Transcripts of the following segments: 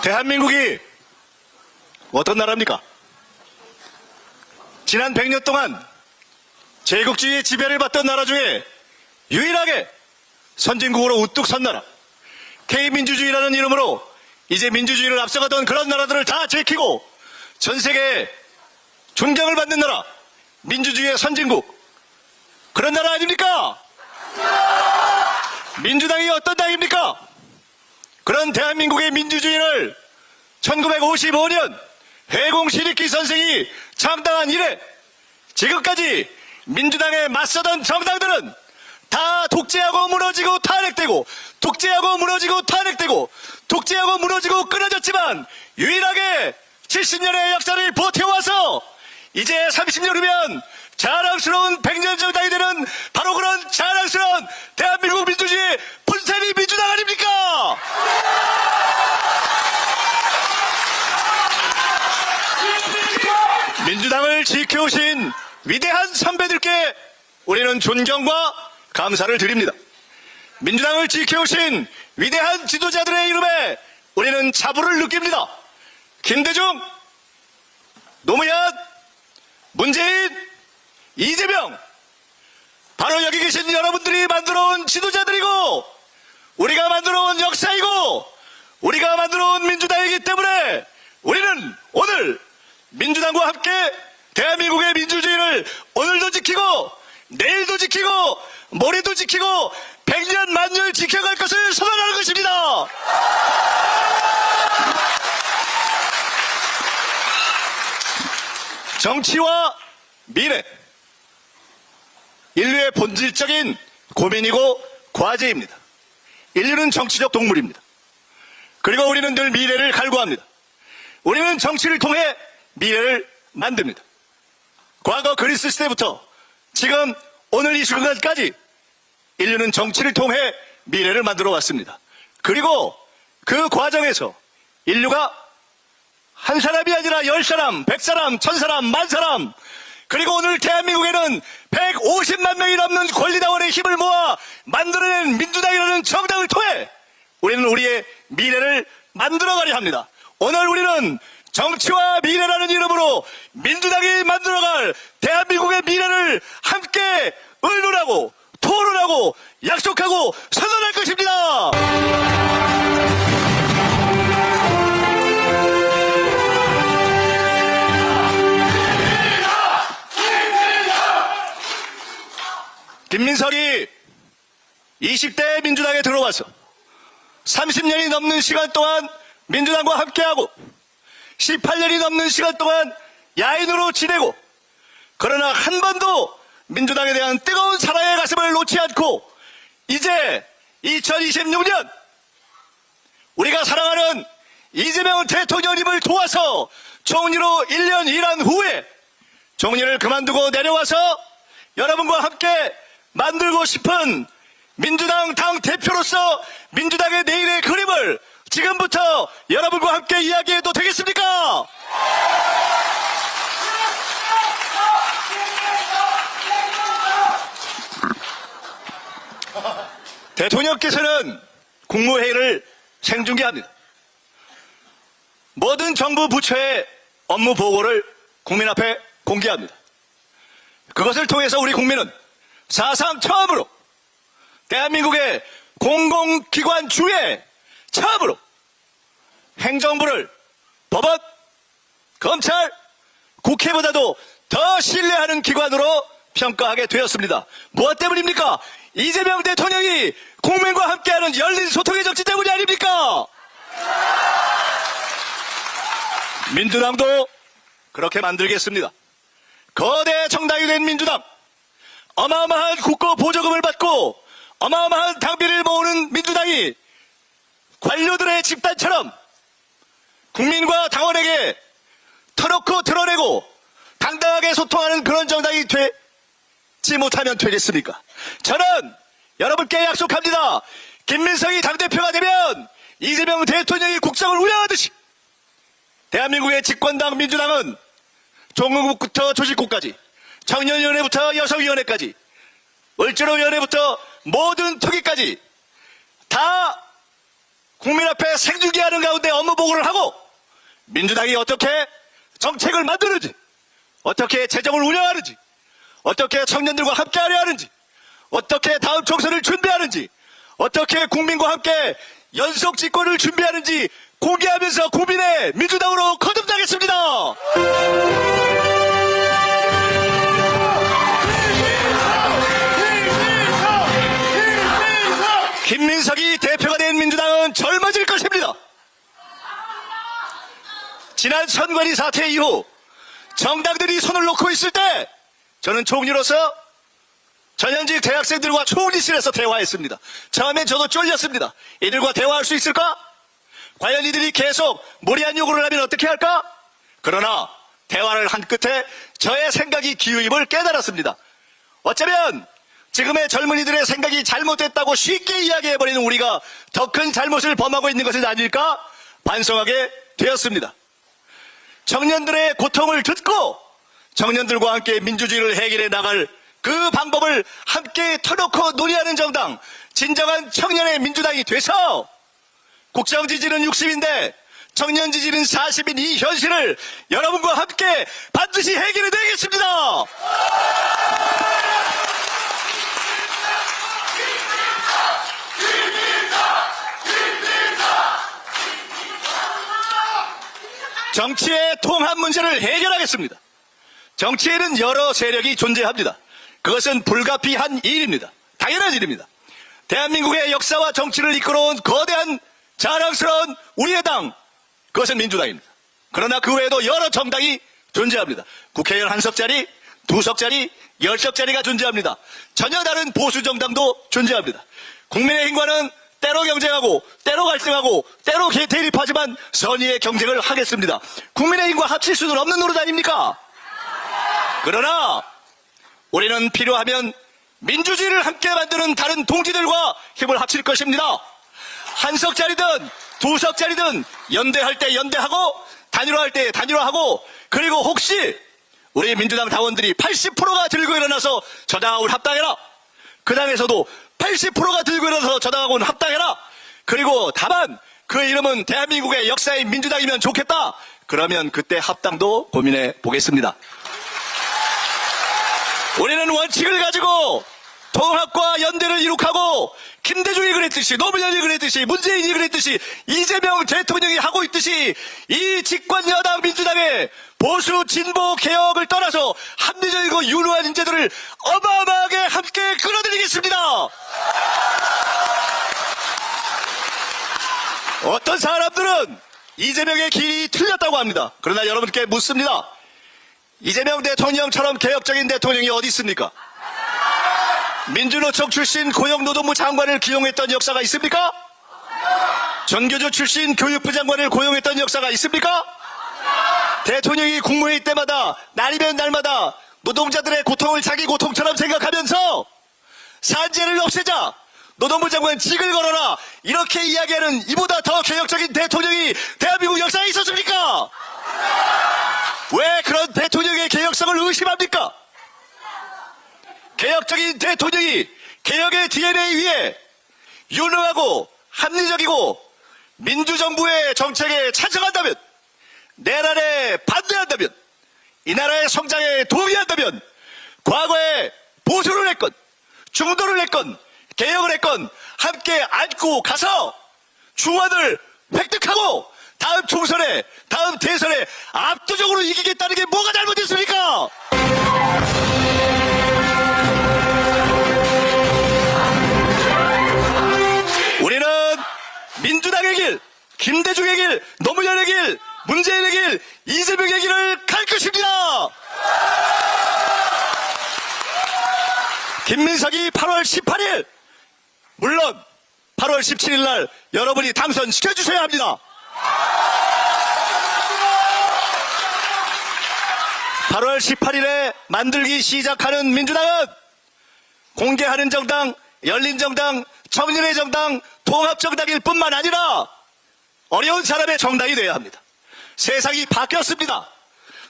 대한민국이 어떤 나라입니까? 지난 100년 동안 제국주의의 지배를 받던 나라 중에 유일하게 선진국으로 우뚝 선 나라, K민주주의라는 이름으로 이제 민주주의를 앞서가던 그런 나라들을 다 제키고 전 세계에 존경을 받는 나라, 민주주의의 선진국, 그런 나라 아닙니까? 민주당이 어떤 당입니까? 그런 대한민국의 민주주의를 1955년 해공시리키 선생이 창당한 이래 지금까지 민주당에 맞서던 정당들은 다 독재하고 무너지고 탄핵되고, 독재하고 무너지고 탄핵되고, 독재하고 무너지고 끊어졌지만 유일하게 70년의 역사를 버텨와서 이제 30년 후면 자랑스러운 100년 정당이 되는 바로 그런 자랑스러운 대한민국 민주주의의 본산이 민주당 아닙니까? 민주당을 지켜오신 위대한 선배들께 우리는 존경과 감사를 드립니다. 민주당을 지켜오신 위대한 지도자들의 이름에 우리는 자부를 느낍니다. 김대중, 노무현, 문재인, 이재명, 바로 여기 계신 여러분들이 만들어온 지도자들이고 우리가 만들어온 역사이고 우리가 만들어온 민주당이기 때문에 우리는 오늘 민주당과 함께 대한민국의 민주주의를 오늘도 지키고 내일도 지키고 모레도 지키고 100년 만년을 지켜갈 것을 선언하는 것입니다. 정치와 미래, 인류의 본질적인 고민이고 과제입니다. 인류는 정치적 동물입니다. 그리고 우리는 늘 미래를 갈구합니다. 우리는 정치를 통해 미래를 만듭니다. 과거 그리스 시대부터 지금 오늘 이 순간까지 인류는 정치를 통해 미래를 만들어 왔습니다. 그리고 그 과정에서 인류가 한 사람이 아니라 10사람, 100사람, 1000사람, 10,000사람, 그리고 오늘 대한민국에는 150만 명이 넘는 권리당원의 힘을 모아 만들어낸 민주당이라는 정당을 통해 우리는 우리의 미래를 만들어가려 합니다. 오늘 우리는 정치와 미래라는 이름으로 민주당이 만들어갈 대한민국의 미래를 함께 의논하고 토론하고 약속하고 선언할 것입니다. 김민석이 20대 민주당에 들어와서 30년이 넘는 시간 동안 민주당과 함께하고 18년이 넘는 시간 동안 야인으로 지내고, 그러나 한 번도 민주당에 대한 뜨거운 사랑의 가슴을 놓지 않고 이제 2026년 우리가 사랑하는 이재명 대통령님을 도와서 총리로 1년 일한 후에 총리를 그만두고 내려와서 여러분과 함께 만들고 싶은 민주당 당 대표로서 민주당의 내일의 그림을 지금부터 여러분과 함께 이야기해도 되겠습니까? 대통령께서는 국무회의를 생중계합니다. 모든 정부 부처의 업무 보고를 국민 앞에 공개합니다. 그것을 통해서 우리 국민은 사상 처음으로 대한민국의 공공기관 중에 처음으로 행정부를 법원, 검찰, 국회보다도 더 신뢰하는 기관으로 평가하게 되었습니다. 무엇 때문입니까? 이재명 대통령이 국민과 함께하는 열린 소통의 정치 때문이 아닙니까? 민주당도 그렇게 만들겠습니다. 거대 정당이 된 민주당, 어마어마한 국고 보조금을 받고 어마어마한 당비를 모으는 민주당이 관료들의 집단처럼 국민과 당원에게 터놓고 드러내고 당당하게 소통하는 그런 정당이 되지 못하면 되겠습니까? 저는 여러분께 약속합니다. 김민석이 당대표가 되면 이재명 대통령이 국정을 운영하듯이 대한민국의 집권당 민주당은 종국부터 조직국까지, 청년위원회부터 여성위원회까지, 을지로위원회부터 모든 특위까지 다 국민 앞에 생중계하는 가운데 업무 보고를 하고 민주당이 어떻게 정책을 만드는지, 어떻게 재정을 운영하는지, 어떻게 청년들과 함께하려 하는지, 어떻게 다음 총선을 준비하는지, 어떻게 국민과 함께 연속 집권을 준비하는지 공개하면서 국민의 민주당으로 거듭나겠습니다. 김민석이 대표가 된 민주당은 젊어질 것입니다. 지난 선관위 사태 이후 정당들이 손을 놓고 있을 때 저는 총리로서 전현직 대학생들과 총리실에서 대화했습니다. 처음엔 저도 쫄렸습니다. 이들과 대화할 수 있을까? 과연 이들이 계속 무리한 요구를 하면 어떻게 할까? 그러나 대화를 한 끝에 저의 생각이 기우임을 깨달았습니다. 어쩌면 지금의 젊은이들의 생각이 잘못됐다고 쉽게 이야기해버리는 우리가 더 큰 잘못을 범하고 있는 것은 아닐까 반성하게 되었습니다. 청년들의 고통을 듣고 청년들과 함께 민주주의를 해결해 나갈 그 방법을 함께 터놓고 논의하는 정당, 진정한 청년의 민주당이 돼서 국정 지지는 60인데 청년 지지는 40인 이 현실을 여러분과 함께 반드시 해결해 드리겠습니다. 정치의 통합 문제를 해결하겠습니다. 정치에는 여러 세력이 존재합니다. 그것은 불가피한 일입니다. 당연한 일입니다. 대한민국의 역사와 정치를 이끌어온 거대한 자랑스러운 우리의 당, 그것은 민주당입니다. 그러나 그 외에도 여러 정당이 존재합니다. 국회의원 1석짜리, 2석짜리, 10석짜리가 존재합니다. 전혀 다른 보수 정당도 존재합니다. 국민의힘과는 때로 경쟁하고 때로 갈등하고 때로 대립하지만 선의의 경쟁을 하겠습니다. 국민의힘과 합칠 수는 없는 노릇 아닙니까? 그러나 우리는 필요하면 민주주의를 함께 만드는 다른 동지들과 힘을 합칠 것입니다. 1석짜리든 2석짜리든 연대할 때 연대하고 단일화할 때 단일화하고, 그리고 혹시 우리 민주당 당원들이 80%가 들고 일어나서 저당하고는 합당해라. 그 당에서도 80%가 들고 일어나서 저당하고는 합당해라. 그리고 다만 그 이름은 대한민국의 역사인 민주당이면 좋겠다. 그러면 그때 합당도 고민해 보겠습니다. 우리는 원칙을 가지고 통합과 연대를 이룩하고 김대중이 그랬듯이, 노무현이 그랬듯이, 문재인이 그랬듯이, 이재명 대통령이 하고 있듯이 이 집권 여당 민주당의 보수 진보 개혁을 떠나서 합리적이고 유능한 인재들을 어마어마하게 함께 끌어들이겠습니다. 어떤 사람들은 이재명의 길이 틀렸다고 합니다. 그러나 여러분께 묻습니다. 이재명 대통령처럼 개혁적인 대통령이 어디 있습니까? 민주노총 출신 고용노동부 장관을 기용했던 역사가 있습니까? 전교조 출신 교육부 장관을 고용했던 역사가 있습니까? 대통령이 국무회의 때마다 날이면 날마다 노동자들의 고통을 자기 고통처럼 생각하면서 산재를 없애자, 노동부 장관 직을 걸어라, 이렇게 이야기하는 이보다 더 개혁적인 대통령이 대한민국 역사에 있었습니까? 왜 그런 대통령의 개혁성을 의심합니까? 개혁적인 대통령이 개혁의 DNA 위에 유능하고 합리적이고 민주정부의 정책에 찬성한다면, 내 나라에 반대한다면, 이 나라의 성장에 동의한다면 과거에 보수를 했건 중도를 했건 개혁을 했건 함께 안고 가서 중원을 획득하고 다음 총선에, 다음 대선에 압도적으로 이기겠다는 게 뭐가 잘못됐습니까? 우리는 민주당의 길, 김대중의 길, 노무현의 길, 문재인의 길, 이재명의 길을 갈 것입니다. 김민석이 8월 18일, 물론 8월 17일 날 여러분이 당선시켜주셔야 합니다. 8월 18일에 만들기 시작하는 민주당은 공개하는 정당, 열린 정당, 청년의 정당, 통합정당일 뿐만 아니라 어려운 사람의 정당이 되어야 합니다. 세상이 바뀌었습니다.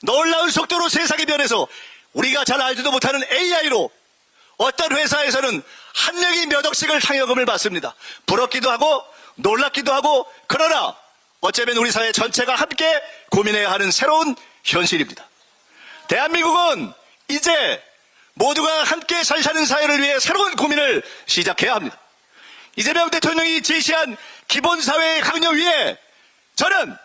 놀라운 속도로 세상이 변해서 우리가 잘 알지도 못하는 AI로 어떤 회사에서는 한 명이 몇 억씩을 상여금을 받습니다. 부럽기도 하고 놀랍기도 하고, 그러나 어쩌면 우리 사회 전체가 함께 고민해야 하는 새로운 현실입니다. 대한민국은 이제 모두가 함께 잘 사는 사회를 위해 새로운 고민을 시작해야 합니다. 이재명 대통령이 제시한 기본사회의 강령 위에 저는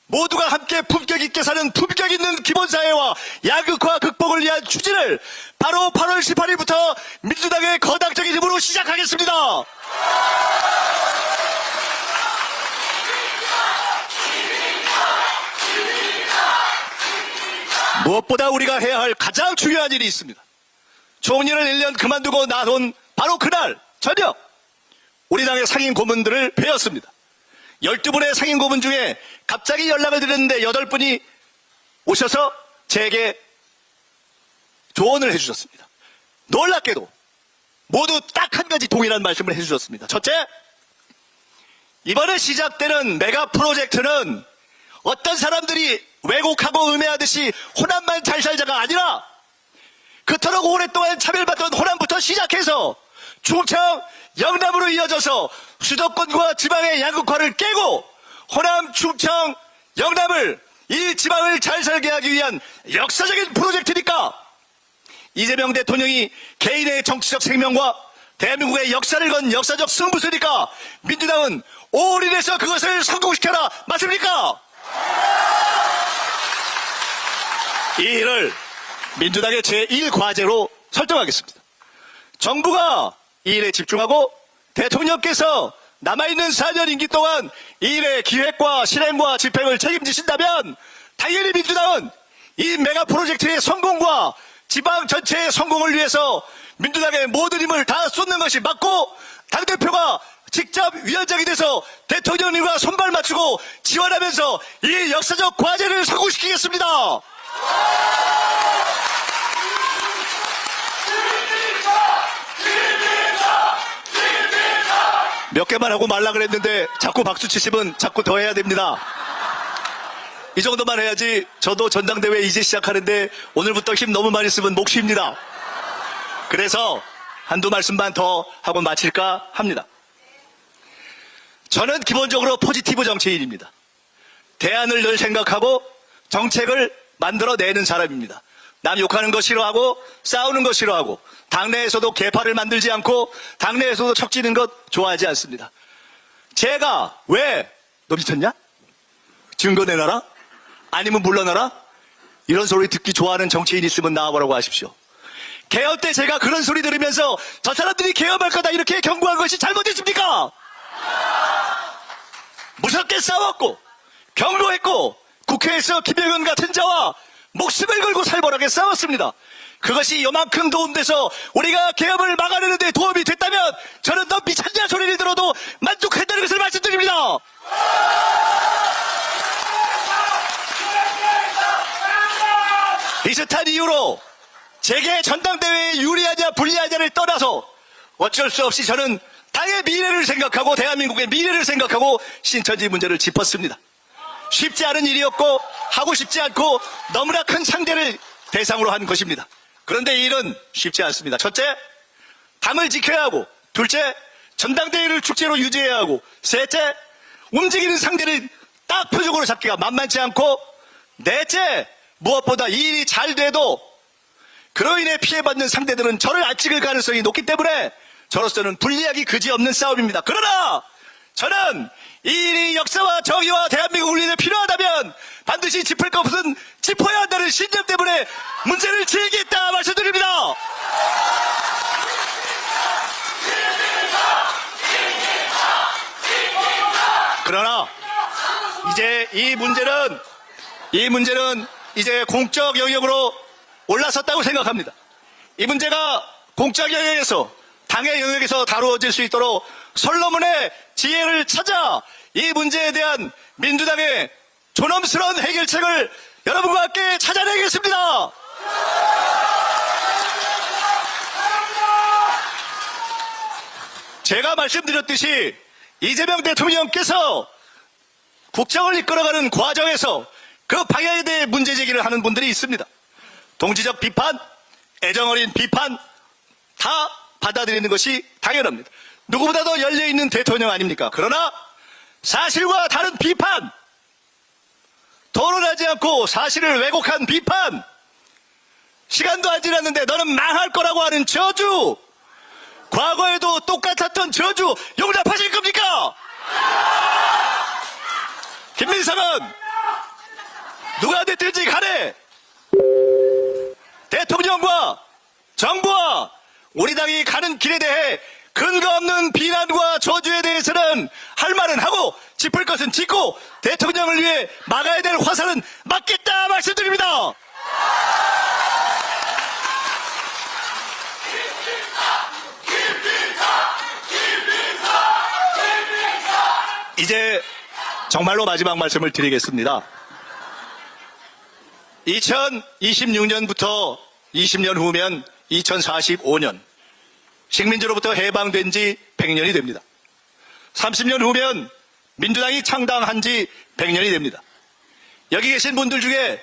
모두가 함께 품격 있게 사는 품격 있는 기본사회와 양극화 극복을 위한 추진을 바로 8월 18일부터 민주당의 거당적인 힘으로 시작하겠습니다. 무엇보다 우리가 해야 할 가장 중요한 일이 있습니다. 총리를 1년 그만두고 나선 바로 그날 저녁 우리 당의 상임 고문들을 뵈었습니다. 12분의 상임 고문 중에 갑자기 연락을 드렸는데 8분이 오셔서 제게 조언을 해주셨습니다. 놀랍게도 모두 딱 한 가지 동일한 말씀을 해주셨습니다. 첫째, 이번에 시작되는 메가 프로젝트는 어떤 사람들이 왜곡하고 음해하듯이 호남만 잘 살자가 아니라 그토록 오랫동안 차별받던 호남부터 시작해서 충청, 영남으로 이어져서 수도권과 지방의 양극화를 깨고 호남, 충청, 영남을 이 지방을 잘 살게 하기 위한 역사적인 프로젝트니까 이재명 대통령이 개인의 정치적 생명과 대한민국의 역사를 건 역사적 승부수니까 민주당은 올인해서 그것을 성공시켜라. 맞습니까? 이 일을 민주당의 제1과제로 설정하겠습니다. 정부가 이 일에 집중하고 대통령께서 남아있는 4년 임기 동안 이 일의 기획과 실행과 집행을 책임지신다면 당연히 민주당은 이 메가 프로젝트의 성공과 지방 전체의 성공을 위해서 민주당의 모든 힘을 다 쏟는 것이 맞고 당대표가 직접 위원장이 돼서 대통령님과 손발 맞추고 지원하면서 이 역사적 과제를 성공시키겠습니다. 몇 개만 하고 말라 그랬는데 자꾸 박수 치시면 자꾸 더 해야 됩니다. 이 정도만 해야지. 저도 전당대회 이제 시작하는데 오늘부터 힘 너무 많이 쓰면 목 쉽니다. 그래서 한두 말씀만 더 하고 마칠까 합니다. 저는 기본적으로 포지티브 정치인입니다. 대안을 늘 생각하고 정책을 만들어내는 사람입니다. 남 욕하는 거 싫어하고 싸우는 거 싫어하고 당내에서도 개파를 만들지 않고 당내에서도 척지는 것 좋아하지 않습니다. 제가 왜 너 미쳤냐? 증거 내놔라? 아니면 물러나라? 이런 소리 듣기 좋아하는 정치인 있으면 나와보라고 하십시오. 개헌 때 제가 그런 소리 들으면서 저 사람들이 개헌할 거다 이렇게 경고한 것이 잘못했습니까? 무섭게 싸웠고 경고했고 국회에서 김영현 같은 자와 목숨을 걸고 살벌하게 싸웠습니다. 그것이 요만큼 도움돼서 우리가 개헌을 막아내는 데 도움이 됐다면 저는 너 미쳤냐 소리를 들어도 만족한다는 것을 말씀드립니다. 비슷한 이유로 제게 전당대회에 유리하냐 불리하냐를 떠나서 어쩔 수 없이 저는 당의 미래를 생각하고 대한민국의 미래를 생각하고 신천지 문제를 짚었습니다. 쉽지 않은 일이었고 하고 싶지 않고 너무나 큰 상대를 대상으로 한 것입니다. 그런데 이 일은 쉽지 않습니다. 첫째, 당을 지켜야 하고, 둘째, 전당대회를 축제로 유지해야 하고, 셋째, 움직이는 상대를 딱 표적으로 잡기가 만만치 않고, 넷째, 무엇보다 이 일이 잘 돼도 그로 인해 피해받는 상대들은 저를 안 찍을 가능성이 높기 때문에 저로서는 불리하기 그지없는 싸움입니다. 그러나 저는 이 일이 역사와 정의와 대한민국을 위해 필요하다면 반드시 짚을 것은 짚어야 한다는 신념 때문에 문제를 제기했다 말씀드립니다. 그러나 이제 이 문제는 이제 공적 영역으로 올라섰다고 생각합니다. 이 문제가 공적 영역에서 당의 영역에서 다루어질 수 있도록 솔로몬의 지혜를 찾아 이 문제에 대한 민주당의 존엄스러운 해결책을 여러분과 함께 찾아내겠습니다. 제가 말씀드렸듯이 이재명 대통령께서 국정을 이끌어가는 과정에서 그 방향에 대해 문제 제기를 하는 분들이 있습니다. 동지적 비판, 애정어린 비판 다 받아들이는 것이 당연합니다. 누구보다 더 열려있는 대통령 아닙니까? 그러나 사실과 다른 비판, 토론하지 않고 사실을 왜곡한 비판, 시간도 안 지났는데 너는 망할 거라고 하는 저주, 과거에도 똑같았던 저주 용납하실 겁니까? 김민석은 누가 됐든지 간에 대통령과 정부와 우리 당이 가는 길에 대해 근거 없는 비난과 저주에 대해서는 할 말은 하고 짚을 것은 짚고 대통령을 위해 막아야 될 화살은 막겠다 말씀드립니다. 이제 정말로 마지막 말씀을 드리겠습니다. 2026년부터 20년 후면 2045년, 식민지로부터 해방된 지 100년이 됩니다. 30년 후면 민주당이 창당한 지 100년이 됩니다. 여기 계신 분들 중에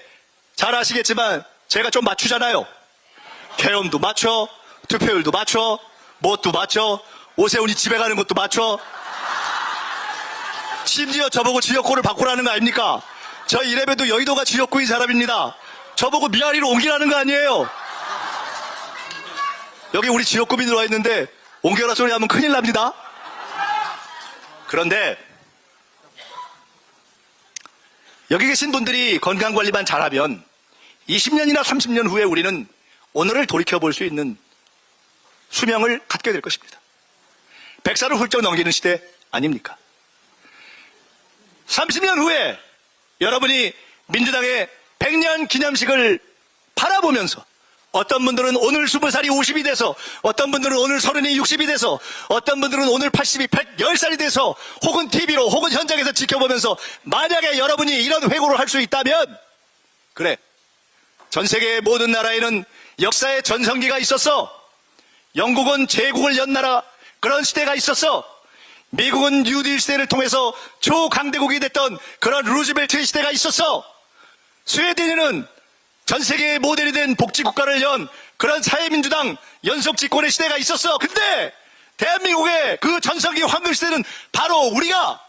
잘 아시겠지만 제가 좀 맞추잖아요. 계엄도 맞춰, 투표율도 맞춰, 뭣도 맞춰, 오세훈이 집에 가는 것도 맞춰. 심지어 저보고 지역구를 바꾸라는 거 아닙니까? 저 이래봬도 여의도가 지역구인 사람입니다. 저보고 미아리로 옮기라는 거 아니에요. 여기 우리 지역구민 들어와 있는데 옮겨라 소리 하면 큰일 납니다. 그런데 여기 계신 분들이 건강관리만 잘하면 20년이나 30년 후에 우리는 오늘을 돌이켜볼 수 있는 수명을 갖게 될 것입니다. 100살을 훌쩍 넘기는 시대 아닙니까? 30년 후에 여러분이 민주당의 100년 기념식을 바라보면서 어떤 분들은 오늘 20살이 50이 돼서, 어떤 분들은 오늘 30이 60이 돼서, 어떤 분들은 오늘 80이 110살이 돼서 혹은 TV로 혹은 현장에서 지켜보면서 만약에 여러분이 이런 회고를 할 수 있다면, 그래, 전 세계의 모든 나라에는 역사의 전성기가 있었어. 영국은 제국을 연 나라, 그런 시대가 있었어. 미국은 뉴딜 시대를 통해서 초강대국이 됐던 그런 루즈벨트의 시대가 있었어. 스웨덴은 전 세계의 모델이 된 복지국가를 연 그런 사회민주당 연속 집권의 시대가 있었어. 근데 대한민국의 그 전성기 황금시대는 바로 우리가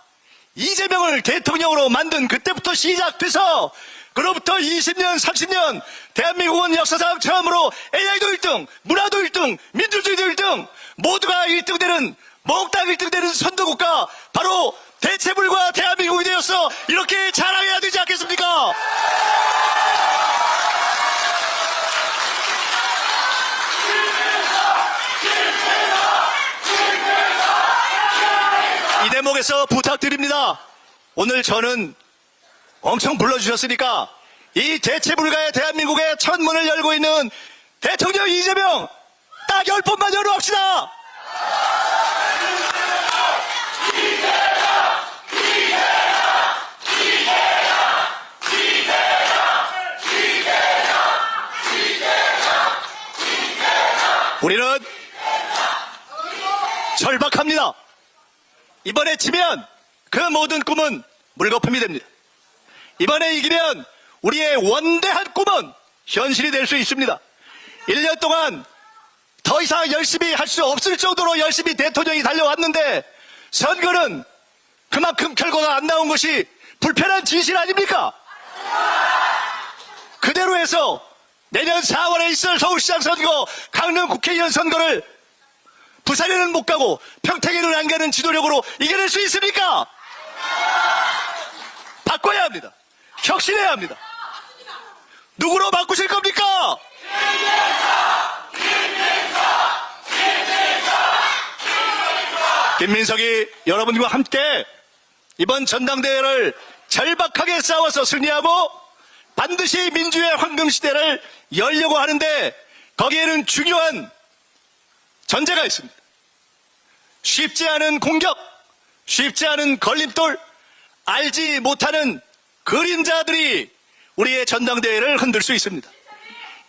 이재명을 대통령으로 만든 그때부터 시작돼서, 그로부터 20년, 30년 대한민국은 역사상 처음으로 AI도 1등, 문화도 1등, 민주주의도 1등, 모두가 1등 되는, 몽땅 1등 되는 선도국가, 바로 대체불과 대한민국이 되었어. 이렇게 자랑해야 되지 않겠습니까? 이 대목에서 부탁드립니다. 오늘 저는 엄청 불러주셨으니까 이 대체불가의 대한민국의 첫 문을 열고 있는 대통령 이재명 딱 10번만 열어합시다. 우리는 절박합니다. 이번에 지면 그 모든 꿈은 물거품이 됩니다. 이번에 이기면 우리의 원대한 꿈은 현실이 될 수 있습니다. 1년 동안 더 이상 열심히 할 수 없을 정도로 열심히 대통령이 달려왔는데 선거는 그만큼 결과가 안 나온 것이 불편한 진실 아닙니까? 그대로 해서 내년 4월에 있을 서울시장 선거, 강릉 국회의원 선거를 부산에는 못 가고 평택에는 안 가는 지도력으로 이겨낼 수 있습니까? 바꿔야 합니다. 혁신해야 합니다. 누구로 바꾸실 겁니까? 김민석이 여러분과 함께 이번 전당대회를 절박하게 싸워서 승리하고 반드시 민주의 황금시대를 열려고 하는데, 거기에는 중요한 전제가 있습니다. 쉽지 않은 공격, 쉽지 않은 걸림돌, 알지 못하는 그림자들이 우리의 전당대회를 흔들 수 있습니다.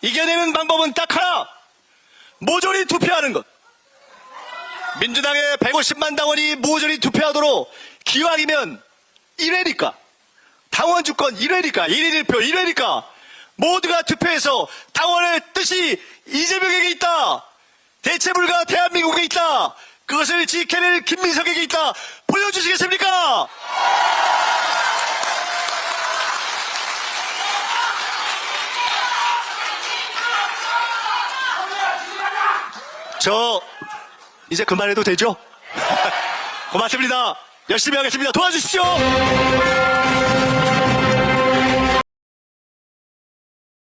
이겨내는 방법은 딱 하나, 모조리 투표하는 것. 민주당의 150만 당원이 모조리 투표하도록, 기왕이면 1회니까, 당원 주권 1회니까, 1일 1표 1회니까 모두가 투표해서 당원의 뜻이 이재명에게 있다, 대체불가 대한민국에 있다, 그것을 지켜낼 김민석에게 있다. 보여주시겠습니까? 저 이제 그만해도 되죠? 고맙습니다. 열심히 하겠습니다. 도와주십시오.